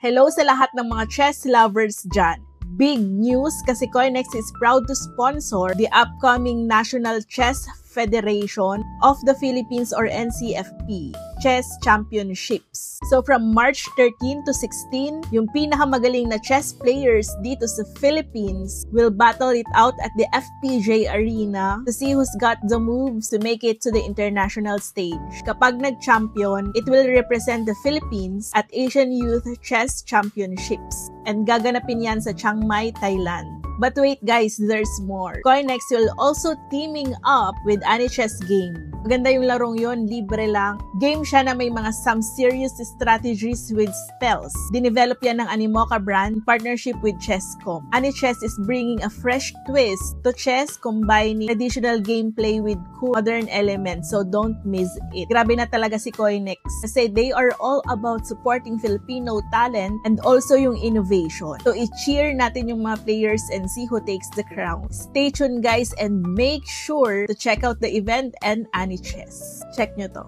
Hello sa lahat ng mga chess lovers dyan. Big news kasi Coinex is proud to sponsor the upcoming National Chess Federation of the Philippines or NCFP Chess Championships. So from March 13 to 16, yung pinakamagaling na chess players dito sa Philippines will battle it out at the FPJ Arena to see who's got the moves to make it to the international stage. Kapag nag-champion, it will represent the Philippines at Asian Youth Chess Championships. And gaganapin yan sa Chiang Mai, Thailand. But wait guys, there's more. Coinex will also teaming up with AniChess Game. Maganda yung larong yon, libre lang. Game siya na may mga some serious strategies with spells. Dinevelop yan ng Animoca brand in partnership with Chesscom. AniChess is bringing a fresh twist to chess, combining traditional gameplay with cool modern elements. So don't miss it. Grabe na talaga si Coinex kasi they are all about supporting Filipino talent and also yung innovation. So i-cheer natin yung mga players and see who takes the crown. Stay tuned guys and make sure to check out the event and AniChess. Check nyo to.